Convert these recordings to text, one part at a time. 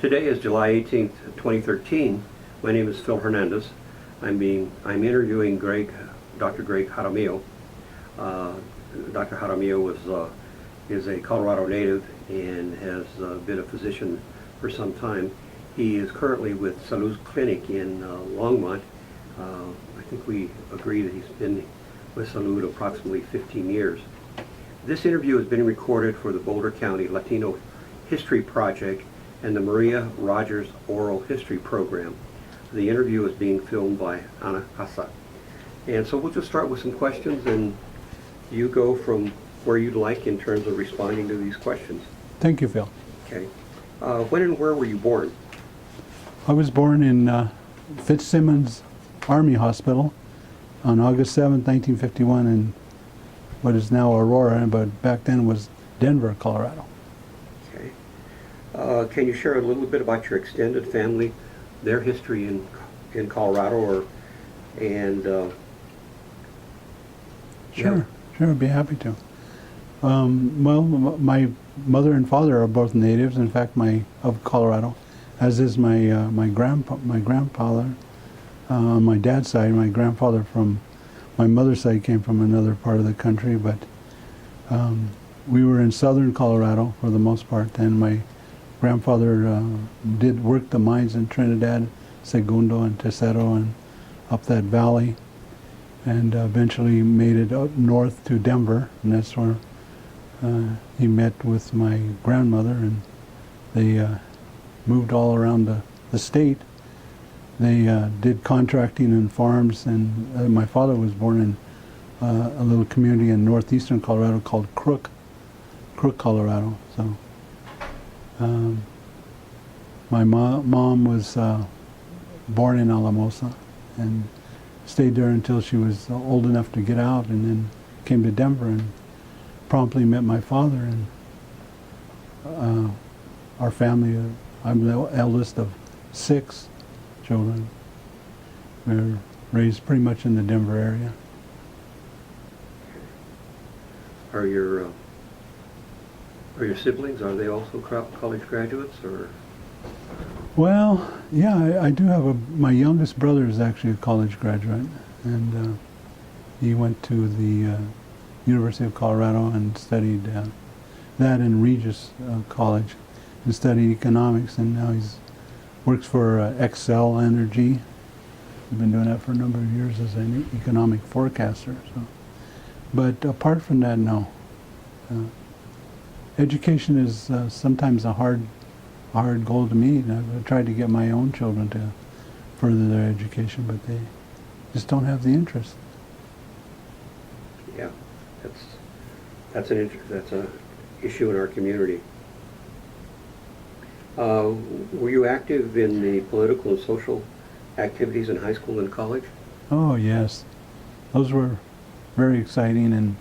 Today is July 18th, 2013. My name is Phil Hernandez. I'm interviewing Dr. Greg Jaramillo. Dr. Jaramillo is a Colorado native and has been a physician for some time. He is currently with Salud Clinic in Longmont. I think we agree that he's been with Salud approximately 15 years. This interview has been recorded for the Boulder County Latino History Project and the Maria Rogers Oral History Program. The interview is being filmed by Ana Casa. And so we'll just start with some questions, and you go from where you'd like in terms of responding to these questions. Thank you, Phil. Okay. When and where were you born? I was born in Fitzsimmons Army Hospital on August 7th, 1951 in what is now Aurora, but back then was Denver, Colorado. Okay. Can you share a little bit about your extended family, their history in Colorado, Sure, I'd be happy to. Well, my mother and father are both natives, in fact, of Colorado, as is my grandfather. On my dad's side, my grandfather from my mother's side came from another part of the country, but we were in southern Colorado for the most part, and my grandfather did work the mines in Trinidad, Segundo, and Tercero, and up that valley, and eventually made it up north to Denver, and that's where he met with my grandmother, and they moved all around the state. They did contracting in farms, and my father was born in a little community in northeastern Colorado called Crook, Colorado. So my mom was born in Alamosa and stayed there until she was old enough to get out, and then came to Denver and promptly met my father. And our family, I'm the eldest of 6 children. We were raised pretty much in the Denver area. Are your siblings, are they also college graduates, or? Well, yeah, I do have my youngest brother is actually a college graduate, and he went to the University of Colorado and studied that in Regis College, and studied economics, and now he's works for Excel Energy. He's been doing that for a number of years as an economic forecaster. So, but apart from that, no. Education is sometimes a hard goal to meet. I've tried to get my own children to further their education, but they just don't have the interest. Yeah, that's an issue in our community. Were you active in the political and social activities in high school and college? Oh yes, those were very exciting and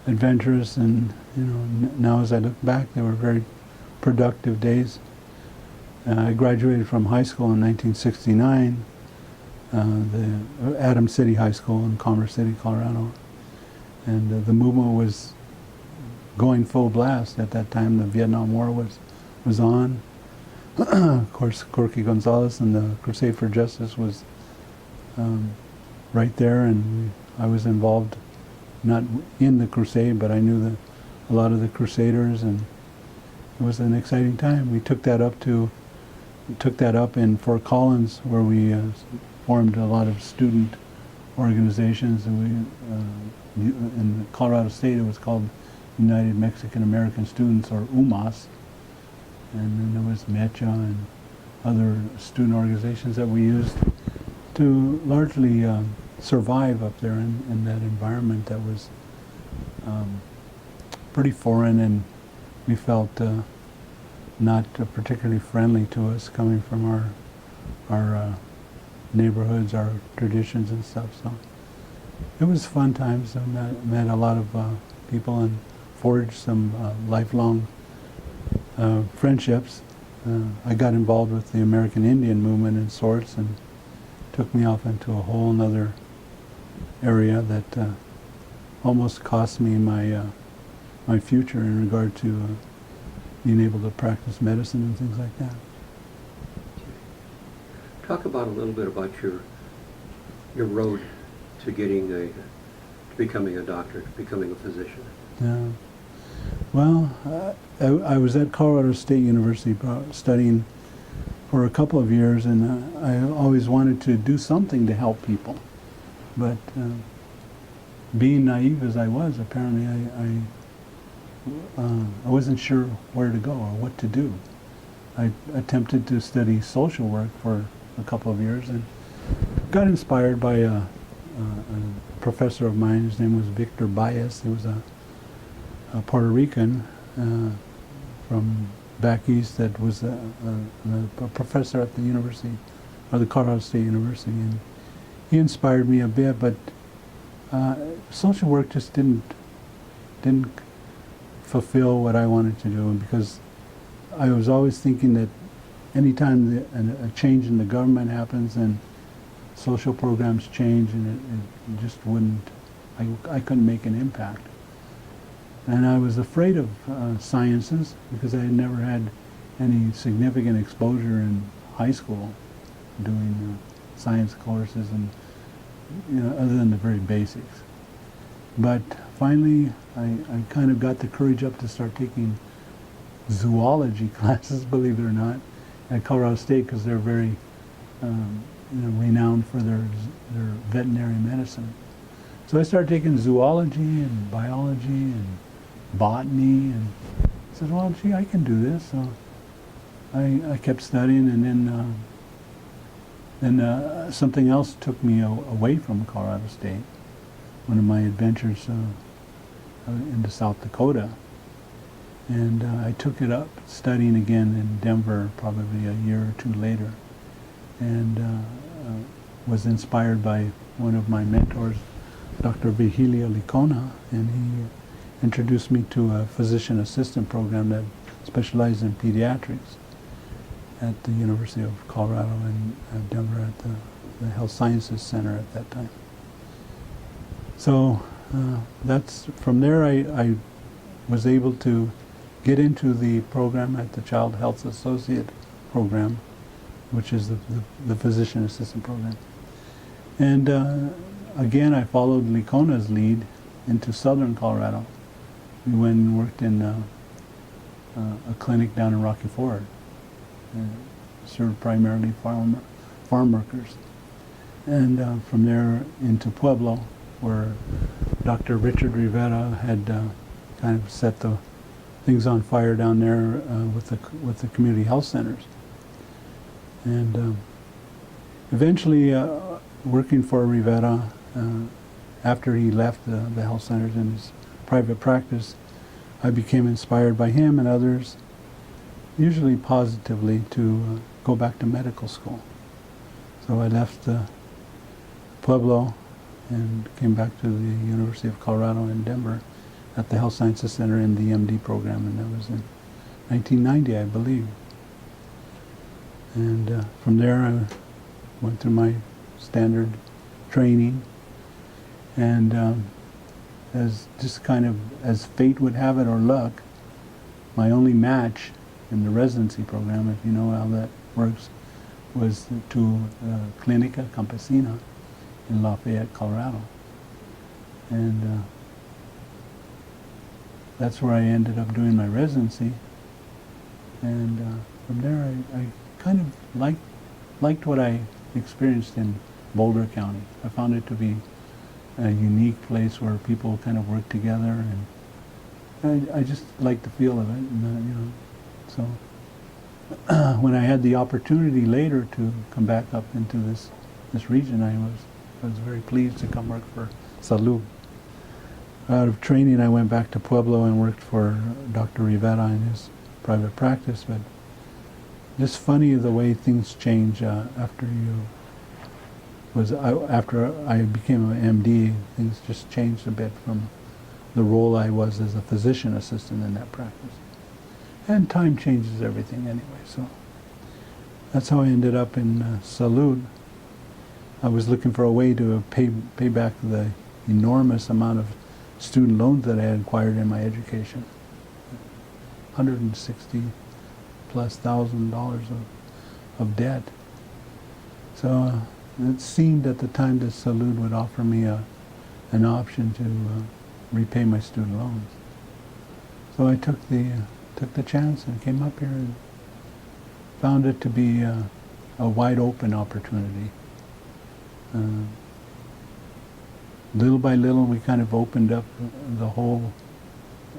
adventurous, and now as I look back, they were very productive days. I graduated from high school in 1969, the Adams City High School in Commerce City, Colorado, and the movement was going full blast at that time. The Vietnam War was on. Of course, Corky Gonzalez and the Crusade for Justice was right there, and I was involved, not in the crusade, but I knew a lot of the crusaders, and it was an exciting time. We took that up in Fort Collins, where we formed a lot of student organizations, and in Colorado State it was called United Mexican American Students, or UMAS. And then there was MECHA and other student organizations that we used to largely survive up there in that environment that was pretty foreign, and we felt not particularly friendly to us, coming from our neighborhoods, our traditions and stuff. So it was fun times. I met a lot of people and forged some lifelong friendships. I got involved with the American Indian movement in sorts, and took me off into a whole nother area that almost cost me my future in regard to being able to practice medicine and things like that. Talk about a little bit about your road to to becoming a doctor, to becoming a physician. Yeah. Well, I was at Colorado State University studying for a couple of years, and I always wanted to do something to help people. But being naive as I was, apparently I wasn't sure where to go or what to do. I attempted to study social work for a couple of years and got inspired by a professor of mine. His name was Victor Baez. He was a Puerto Rican from back east that was a professor at the university, or the Colorado State University, and he inspired me a bit. But social work just didn't fulfill what I wanted to do, because I was always thinking that anytime a change in the government happens and social programs change, and it just wouldn't, I couldn't make an impact. And I was afraid of sciences, because I had never had any significant exposure in high school doing science courses, and other than the very basics. But finally, I kind of got the courage up to start taking zoology classes, believe it or not, at Colorado State, because they're very renowned for their veterinary medicine. So I started taking zoology and biology and botany, and I said, well, gee, I can do this. So I kept studying, and then something else took me away from Colorado State. One of my adventures into South Dakota. And I took it up studying again in Denver probably a year or two later, and was inspired by one of my mentors, Dr. Virgilio Licona, and he introduced me to a physician assistant program that specialized in pediatrics at the University of Colorado in Denver at the Health Sciences Center at that time. So that's from there I was able to get into the program at the Child Health Associate program, which is the physician assistant program. And again, I followed Licona's lead into southern Colorado. We went and worked in a clinic down in Rocky Ford, served primarily farm workers. And from there into Pueblo, where Dr. Richard Rivera had kind of set the things on fire down there with the community health centers. And eventually, working for Rivera, after he left the health centers in his private practice, I became inspired by him and others, usually positively, to go back to medical school. So I left Pueblo and came back to the University of Colorado in Denver at the Health Sciences Center in the MD program, and that was in 1990, I believe. And from there I went through my standard training, and as just kind of as fate would have it, or luck, my only match in the residency program, if you know how that works, was to Clinica Campesina in Lafayette, Colorado. And that's where I ended up doing my residency. And from there I kind of liked what I experienced in Boulder County. I found it to be a unique place where people kind of work together, and I just liked the feel of it, and so when I had the opportunity later to come back up into this region, I was very pleased to come work for Salud. Out of training, I went back to Pueblo and worked for Dr. Rivera in his private practice, but just funny the way things change after I became an MD. Things just changed a bit from the role I was as a physician assistant in that practice. And time changes everything anyway, so that's how I ended up in Salud. I was looking for a way to pay back the enormous amount of student loans that I had acquired in my education. $160,000+ of debt. So it seemed at the time that Salud would offer me an option to repay my student loans. So I took the chance and came up here and found it to be a wide open opportunity. Little by little, we kind of opened up the whole.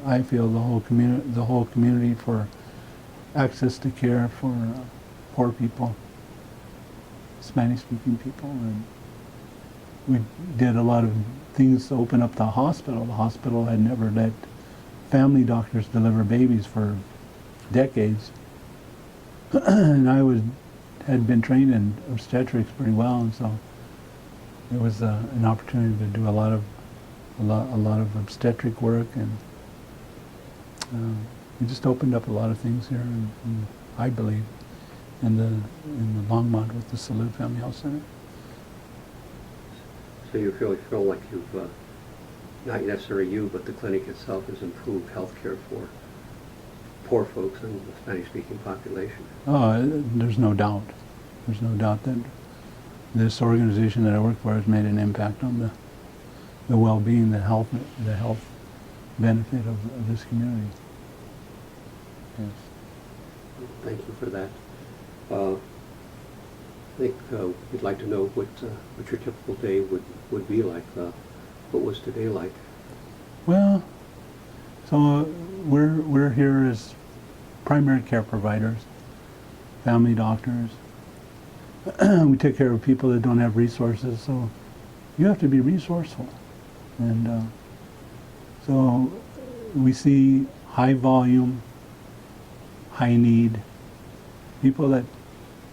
I feel the whole community for access to care for poor people, Spanish-speaking people, and we did a lot of things to open up the hospital. The hospital had never let family doctors deliver babies for decades, and I had been trained in obstetrics pretty well, and so it was an opportunity to do a lot of obstetric work, and we just opened up a lot of things here, and I believe in the Longmont with the Salud Family Health Center. So you feel like you've, not necessarily you, but the clinic itself has improved health care for poor folks in the Spanish-speaking population? Oh, there's no doubt. There's no doubt that this organization that I work for has made an impact on the well-being, the health benefit of this community. Yes. Thank you for that. I think we'd like to know what your typical day would be like. What was today like? Well, so we're here as primary care providers, family doctors. We take care of people that don't have resources, so you have to be resourceful. And so we see high volume, high need people that,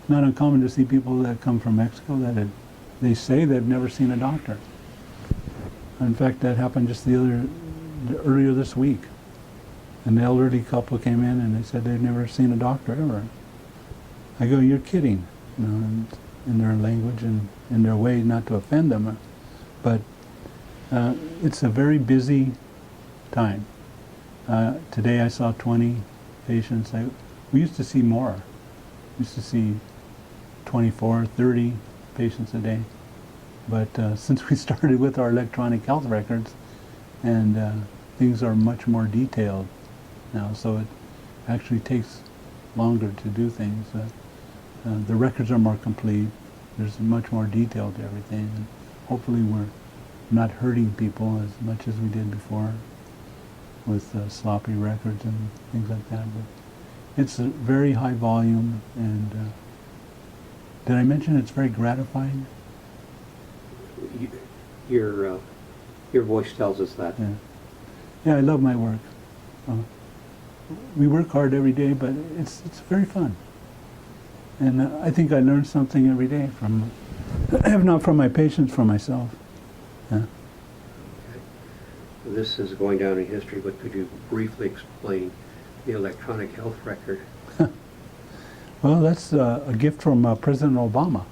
not uncommon to see people that come from Mexico that they say they've never seen a doctor. In fact, that happened just earlier this week. An elderly couple came in and they said they've never seen a doctor ever. I go, you're kidding, you know, in their language and in their way, not to offend them, but it's a very busy time. Today I saw 20 patients. We used to see more. We used to see 24, 30 patients a day. But since we started with our electronic health records, and things are much more detailed now, so it actually takes longer to do things. The records are more complete. There's much more detail to everything, and hopefully we're not hurting people as much as we did before with sloppy records and things like that. But it's a very high volume, and did I mention it's very gratifying? Your voice tells us that. Yeah, I love my work. We work hard every day, but it's very fun. And I think I learn something every day from, if not from my patients, from myself. Yeah. Okay. This is going down in history, but could you briefly explain the electronic health record? Well, that's a gift from President Obama.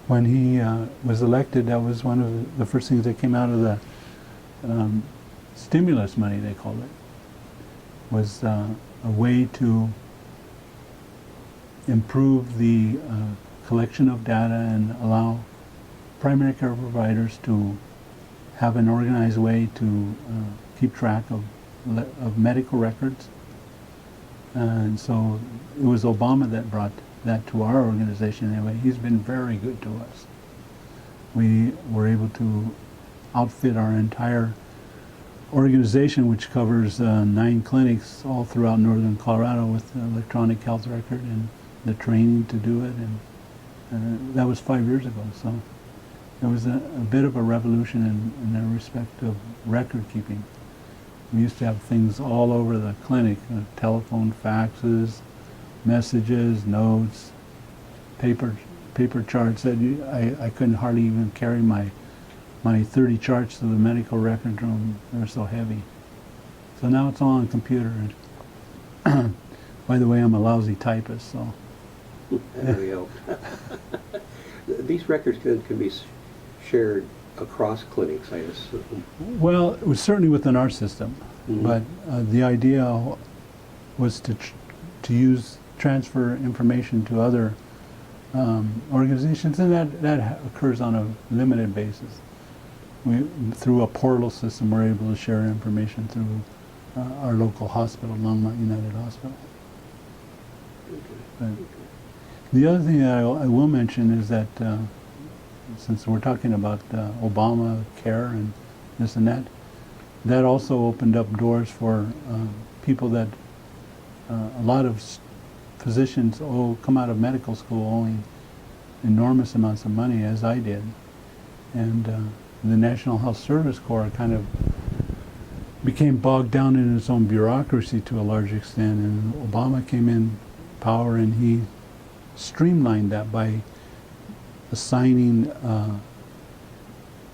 When he was elected, that was one of the first things that came out of the stimulus money, they called it, was a way to improve the collection of data and allow primary care providers to have an organized way to keep track of medical records. And so it was Obama that brought that to our organization anyway. He's been very good to us. We were able to outfit our entire organization, which covers 9 clinics all throughout northern Colorado, with the electronic health record and the training to do it, and that was 5 years ago. So it was a bit of a revolution in the respect of record keeping. We used to have things all over the clinic, telephone faxes, messages, notes, paper charts that I couldn't hardly even carry my 30 charts to the medical record room. They're so heavy. So now it's all on computer. And by the way, I'm a lousy typist, so. There we go. These records can be shared across clinics, I assume. Well, it was certainly within our system, but the idea was to transfer information to other organizations, and that occurs on a limited basis. Through a portal system, we're able to share information through our local hospital, Longmont United Hospital. But the other thing that I will mention is that since we're talking about Obamacare and this and that, that also opened up doors for people that a lot of physicians come out of medical school owing enormous amounts of money, as I did. And the National Health Service Corps kind of became bogged down in its own bureaucracy to a large extent, and Obama came in power and he streamlined that by assigning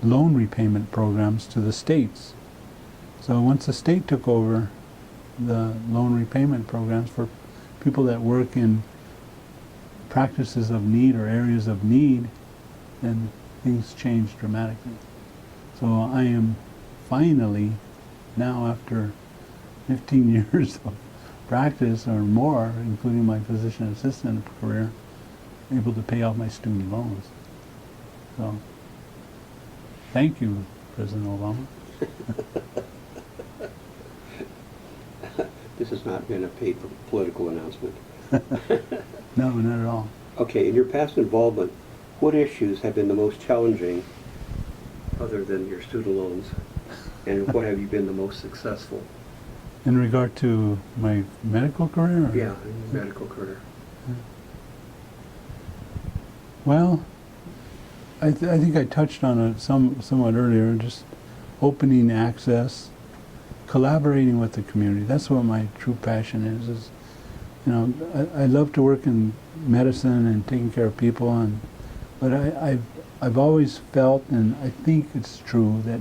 loan repayment programs to the states. So once the state took over the loan repayment programs for people that work in practices of need or areas of need, then things changed dramatically. So I am finally, now after 15 years of practice or more, including my physician assistant career, able to pay off my student loans. So, thank you, President Obama. This has not been a paid political announcement. No, not at all. Okay, in your past involvement, what issues have been the most challenging, other than your student loans, and what have you been the most successful? In regard to my medical career? Yeah, medical career. Well, I think I touched on it somewhat earlier, just opening access, collaborating with the community. That's what my true passion is you know, I love to work in medicine and taking care of people, but I've always felt, and I think it's true, that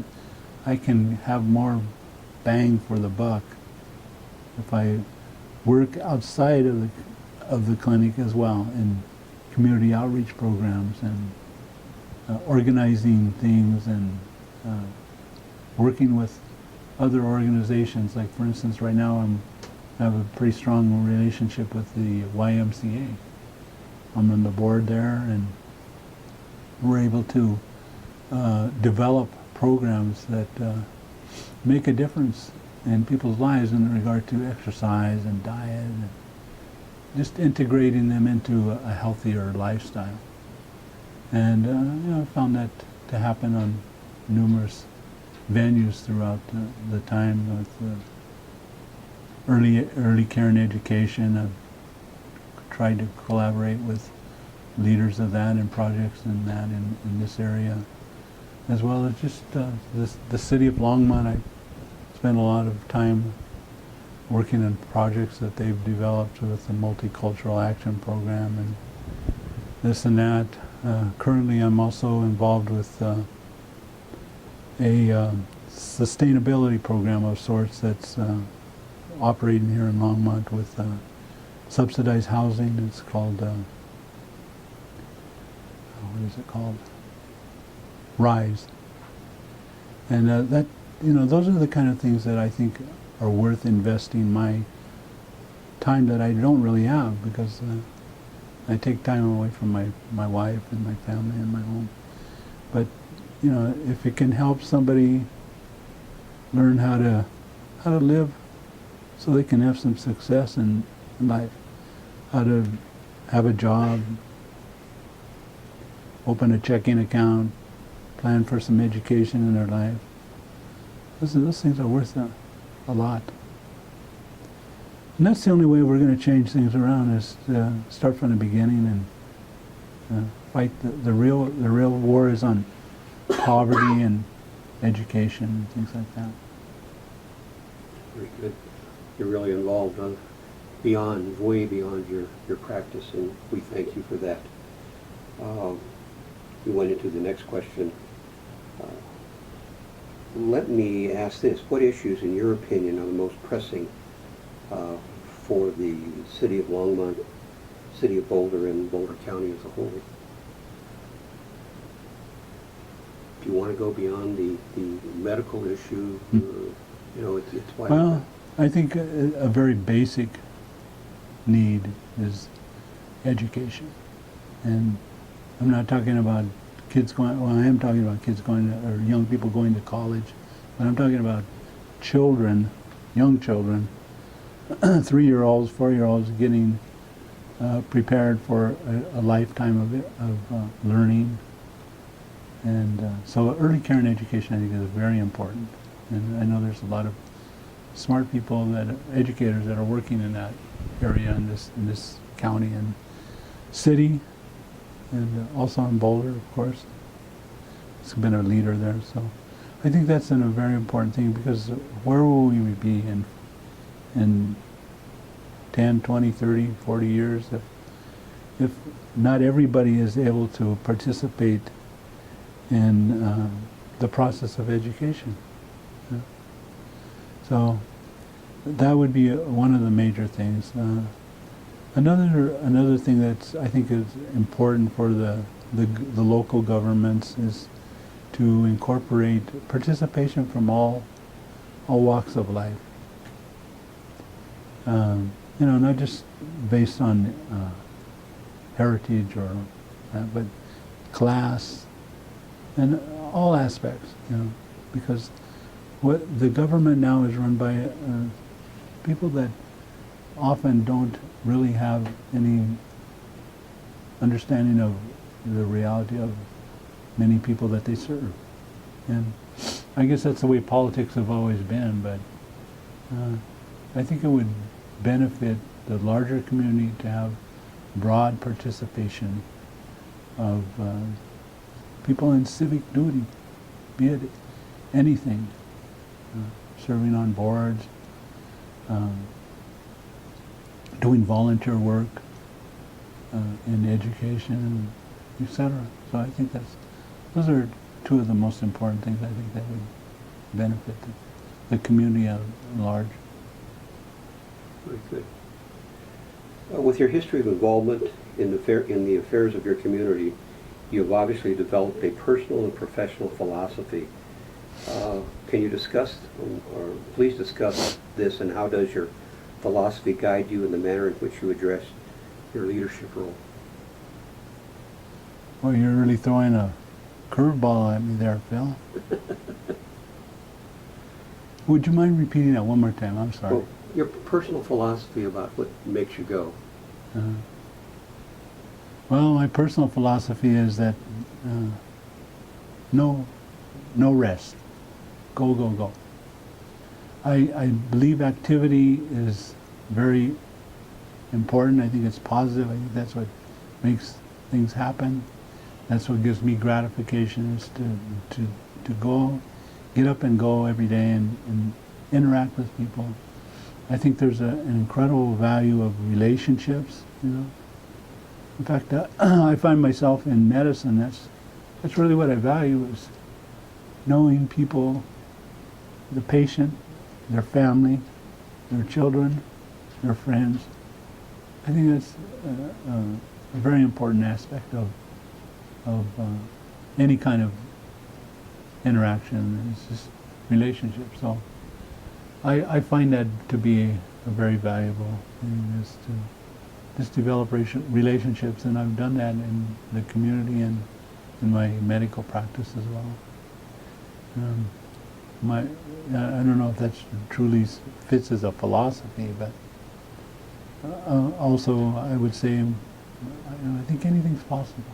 I can have more bang for the buck if I work outside of the clinic as well, in community outreach programs and organizing things and working with other organizations. Like, for instance, right now I have a pretty strong relationship with the YMCA. I'm on the board there, and we're able to develop programs that make a difference in people's lives in regard to exercise and diet, and just integrating them into a healthier lifestyle. And you know, I found that to happen on numerous venues throughout the time with early care and education. I've tried to collaborate with leaders of that and projects in that in this area, as well as just the city of Longmont. I spent a lot of time working on projects that they've developed with the Multicultural Action Program and this and that. Currently I'm also involved with a sustainability program of sorts that's operating here in Longmont with subsidized housing. It's called, what is it called? RISE. And that, you know, those are the kind of things that I think are worth investing my time that I don't really have, because I take time away from my wife and my family and my home. But, you know, if it can help somebody learn how to live so they can have some success in life, how to have a job, open a checking account, plan for some education in their life, those things are worth a lot. And that's the only way we're going to change things around, is to start from the beginning and fight the real war is on poverty and education and things like that. Very good. You're really involved way beyond your practice, and we thank you for that. We went into the next question. Let me ask this. What issues, in your opinion, are the most pressing for the city of Longmont, city of Boulder, and Boulder County as a whole? Do you want to go beyond the medical issue? You know, it's wide. Well, I think a very basic need is education. And I'm not talking about kids going, well, I am talking about kids going to, or young people going to college, but I'm talking about children, young children, 3-year-olds, 4-year-olds getting prepared for a lifetime of learning. And so early care and education, I think, is very important. And I know there's a lot of smart people, educators that are working in that area in this county and city, and also in Boulder, of course. It's been a leader there, so I think that's a very important thing, because where will we be in 10, 20, 30, 40 years if not everybody is able to participate in the process of education? Yeah. So that would be one of the major things. Another thing that I think is important for the local governments is to incorporate participation from all walks of life. Not just based on heritage but class and all aspects. Because what the government now is run by people that often don't really have any understanding of the reality of many people that they serve. And I guess that's the way politics have always been, but I think it would benefit the larger community to have broad participation of people in civic duty, be it anything, serving on boards, doing volunteer work in education, etc. So I think those are two of the most important things I think that would benefit the community at large. Very good. With your history of involvement in the affairs of your community, you have obviously developed a personal and professional philosophy. Can you discuss, or please discuss this, and how does your philosophy guide you in the manner in which you address your leadership role? Well, you're really throwing a curveball at me there, Phil. Would you mind repeating that one more time? I'm sorry. Well, your personal philosophy about what makes you go. Well, my personal philosophy is that no rest. Go, go, go. I believe activity is very important. I think it's positive. I think that's what makes things happen. That's what gives me gratification, is to go, get up and go every day and interact with people. I think there's an incredible value of relationships, In fact, I find myself in medicine, that's really what I value, is knowing people, the patient, their family, their children, their friends. I think that's a very important aspect of any kind of interaction. It's just relationships. So I find that to be a very valuable thing, is to just develop relationships, and I've done that in the community and in my medical practice as well. I don't know if that truly fits as a philosophy, but also I would say I think anything's possible.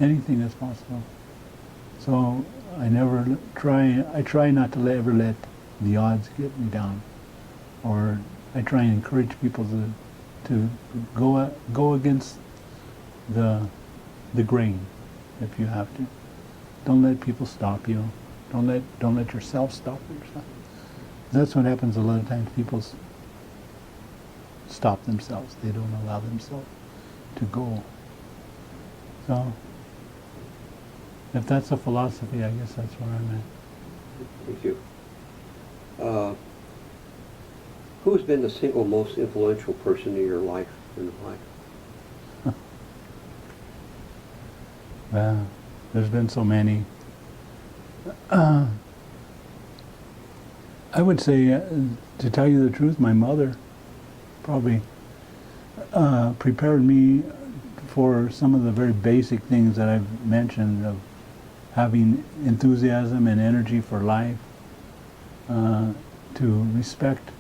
Anything is possible. So I try not to ever let the odds get me down, or I try and encourage people to go against the grain if you have to. Don't let people stop you. Don't let yourself stop yourself. That's what happens a lot of times. People stop themselves. They don't allow themselves to go. So if that's a philosophy, I guess that's where I'm at. Thank you. Who's been the single most influential person in your life? Well, there's been so many. I would say, to tell you the truth, my mother probably prepared me for some of the very basic things that I've mentioned of having enthusiasm and energy for life, to respect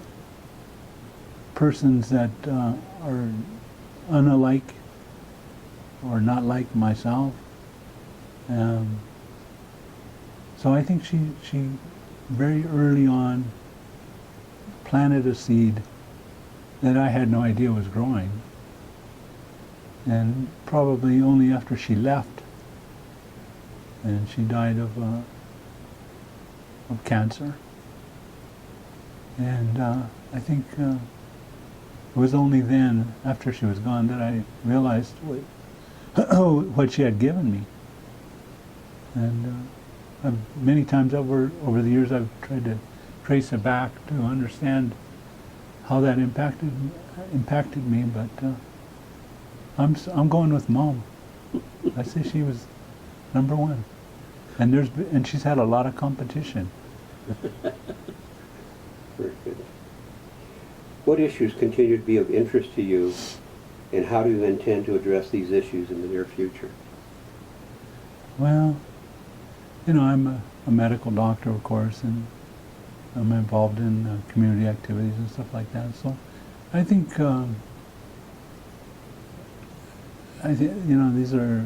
persons that are unalike or not like myself. So I think she very early on planted a seed that I had no idea was growing. And probably only after she left, and she died of cancer. And I think it was only then, after she was gone, that I realized what she had given me. And many times over the years, I've tried to trace it back to understand how that impacted me. But I'm going with Mom. I say she was number one, and she's had a lot of competition. Very good. What issues continue to be of interest to you, and how do you intend to address these issues in the near future? Well, I'm a medical doctor, of course, and I'm involved in community activities and stuff like that. So I think these are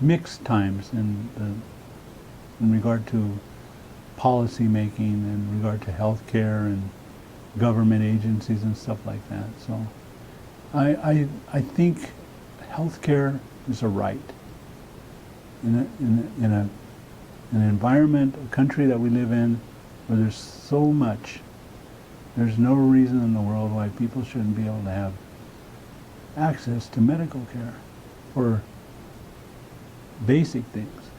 mixed times in regard to policy making, in regard to health care and government agencies and stuff like that. So I think health care is a right. In an environment, a country that we live in, where there's so much, there's no reason in the world why people shouldn't be able to have access to medical care for basic things,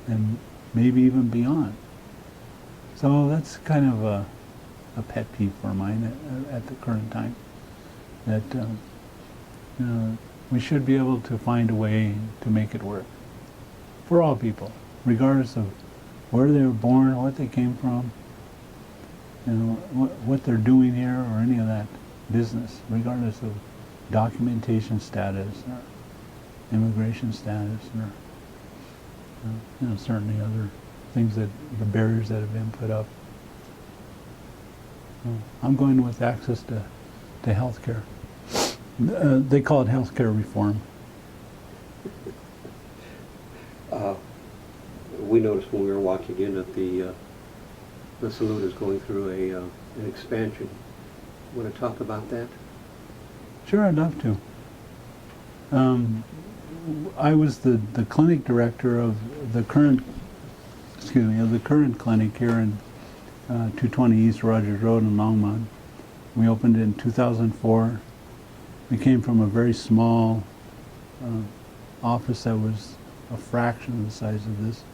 and maybe even beyond. So that's kind of a pet peeve for mine at the current time, that we should be able to find a way to make it work for all people, regardless of where they were born, what they came from, what they're doing here, or any of that business, regardless of documentation status or immigration status, or certainly other things, that the barriers that have been put up. I'm going with access to health care. They call it health care reform. We noticed when we were walking in that the salute is going through an expansion. Want to talk about that? Sure, I'd love to. I was the clinic director of the current clinic here in 220 East Rogers Road in Longmont. We opened it in 2004. We came from a very small office that was a fraction of the size of this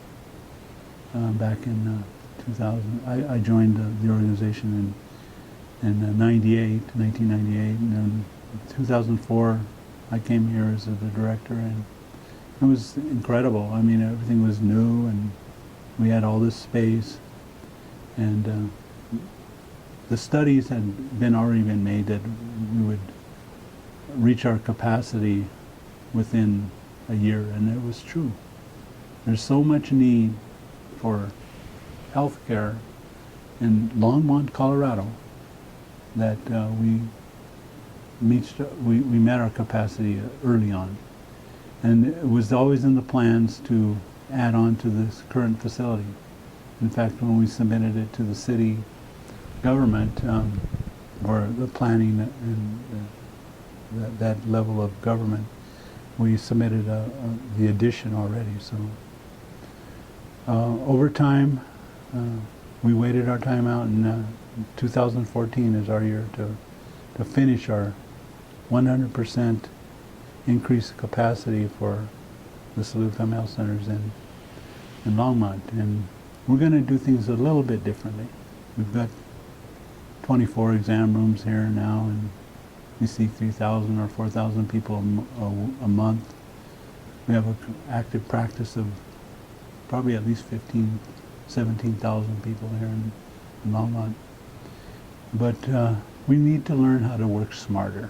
back in 2000. I joined the organization in 1998, and then in 2004 I came here as the director, and it was incredible. I mean, everything was new, and we had all this space, and the studies had already been made that we would reach our capacity within a year, and it was true. There's so much need for health care in Longmont, Colorado, that we met our capacity early on. And it was always in the plans to add on to this current facility. In fact, when we submitted it to the city government for the planning and that level of government, we submitted the addition already. So over time, we waited our time out, and 2014 is our year to finish our 100% increased capacity for the Salute Family Health Centers in Longmont. And we're going to do things a little bit differently. We've got 24 exam rooms here now, and we see 3,000 or 4,000 people a month. We have an active practice of probably at least 17,000 people here in Longmont. But we need to learn how to work smarter.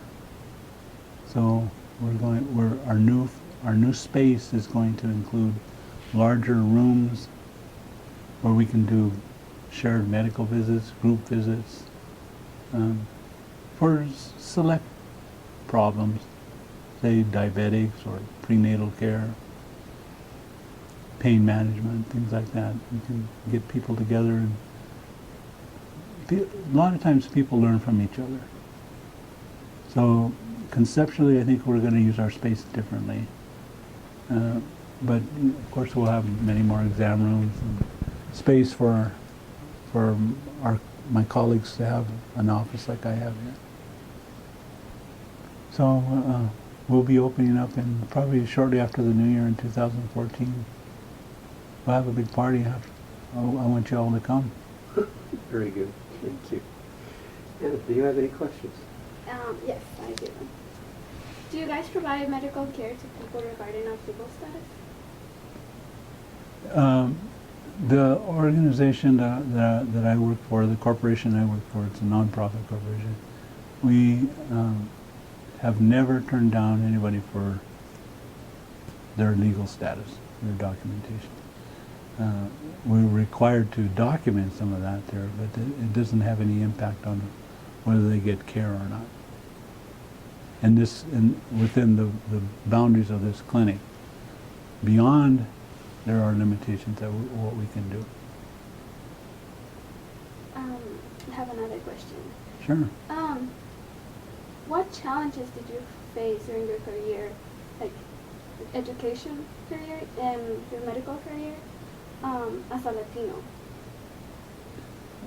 So our new space is going to include larger rooms where we can do shared medical visits, group visits, for select problems, say diabetics or prenatal care, pain management, things like that. We can get people together, and a lot of times people learn from each other. So conceptually, I think we're going to use our space differently. But of course, we'll have many more exam rooms and space for my colleagues to have an office like I have here. So we'll be opening up in probably shortly after the new year in 2014. We'll have a big party. I want you all to come. Very good. Thank you. Anna, do you have any questions? Yes, I do. Do you guys provide medical care to people regarding our civil status? The organization that I work for, the corporation I work for, it's a nonprofit corporation. We have never turned down anybody for their legal status, their documentation. We're required to document some of that there, but it doesn't have any impact on whether they get care or not. And within the boundaries of this clinic. Beyond, there are limitations of what we can do. I have another question. Sure. What challenges did you face during your career, like education career and your medical career, as a Latino?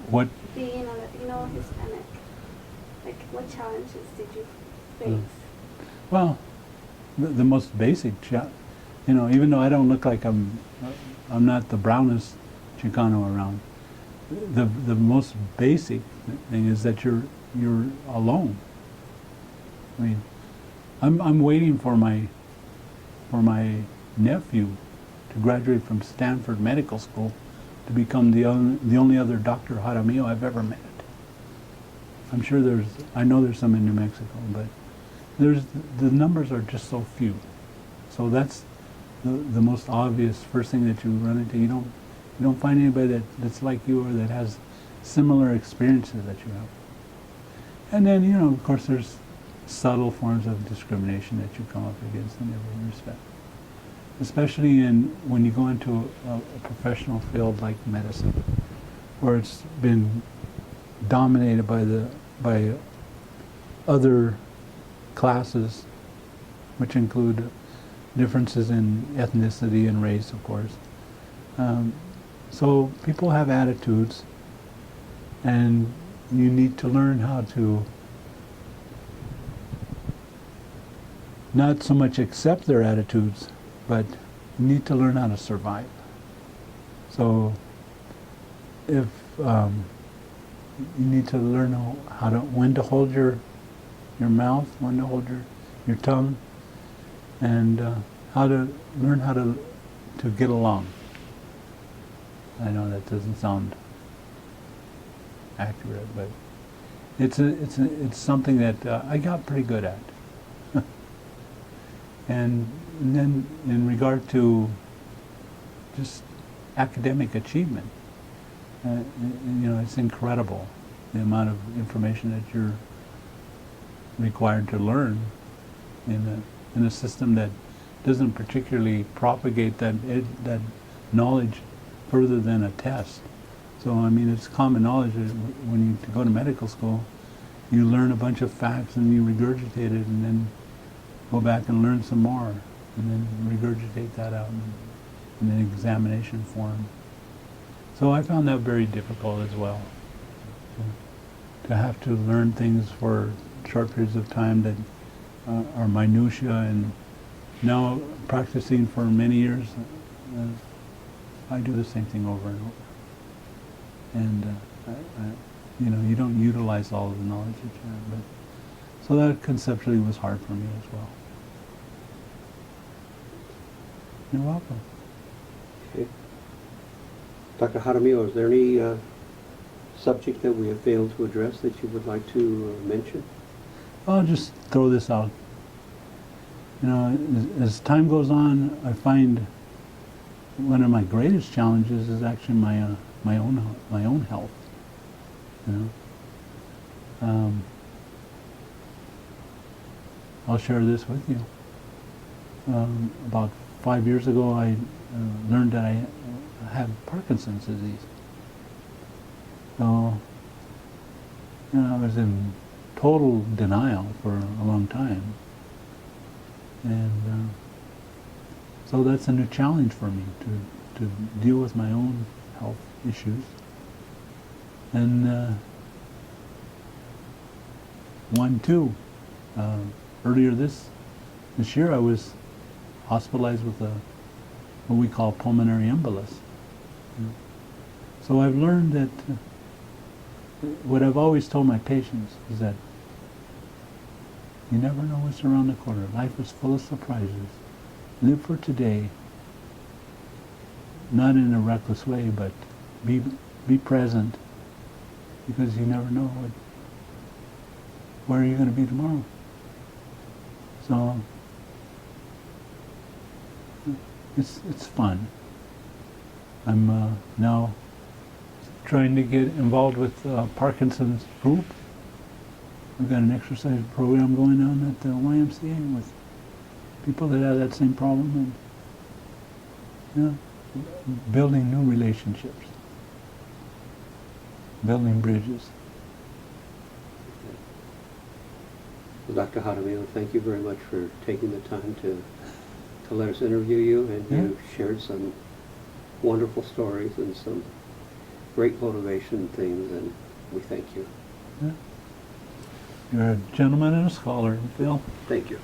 What? Being a Latino, Hispanic, like what challenges did you face? Well, the most basic, even though I don't look like I'm not the brownest Chicano around. The most basic thing is that you're alone. I mean, I'm waiting for my nephew to graduate from Stanford Medical School to become the only other Dr. Jaramillo I've ever met. I'm sure I know there's some in New Mexico, but the numbers are just so few. So that's the most obvious first thing that you run into. You don't find anybody that's like you or that has similar experiences that you have. And then, of course, there's subtle forms of discrimination that you come up against in every respect. Especially when you go into a professional field like medicine, where it's been dominated by other classes, which include differences in ethnicity and race, of course. So people have attitudes, and you need to learn how to not so much accept their attitudes, but you need to learn how to survive. So if you need to learn when to hold your mouth, when to hold your tongue, and learn how to get along. I know that doesn't sound accurate, but it's something that I got pretty good at. And then in regard to just academic achievement, it's incredible the amount of information that you're required to learn in a system that doesn't particularly propagate that knowledge further than a test. So I mean, it's common knowledge that when you go to medical school, you learn a bunch of facts and you regurgitate it, and then go back and learn some more, and then regurgitate that out in an examination form. So I found that very difficult as well, to have to learn things for short periods of time that are minutia, and now practicing for many years, I do the same thing over and over. And you don't utilize all of the knowledge that you have, but so that conceptually was hard for me as well. You're welcome. Okay. Dr. Jaramillo, is there any subject that we have failed to address that you would like to mention? I'll just throw this out. You know, as time goes on, I find one of my greatest challenges is actually my own health. You know, I'll share this with you. About 5 years ago, I learned that I had Parkinson's disease. So, you know, I was in total denial for a long time. And so that's a new challenge for me, to deal with my own health issues. And earlier this year I was hospitalized with what we call pulmonary embolus. So I've learned that what I've always told my patients is that you never know what's around the corner. Life is full of surprises. Live for today, not in a reckless way, but be present, because you never know where you're going to be tomorrow. So it's fun. I'm now trying to get involved with Parkinson's group. We've got an exercise program going on at the YMCA with people that have that same problem, and you know, building new relationships, building bridges. Well, Dr. Jaramillo, thank you very much for taking the time to let us interview you, and you shared some wonderful stories and some great motivation things, and we thank you. Yeah. You're a gentleman and a scholar, Bill. Thank you.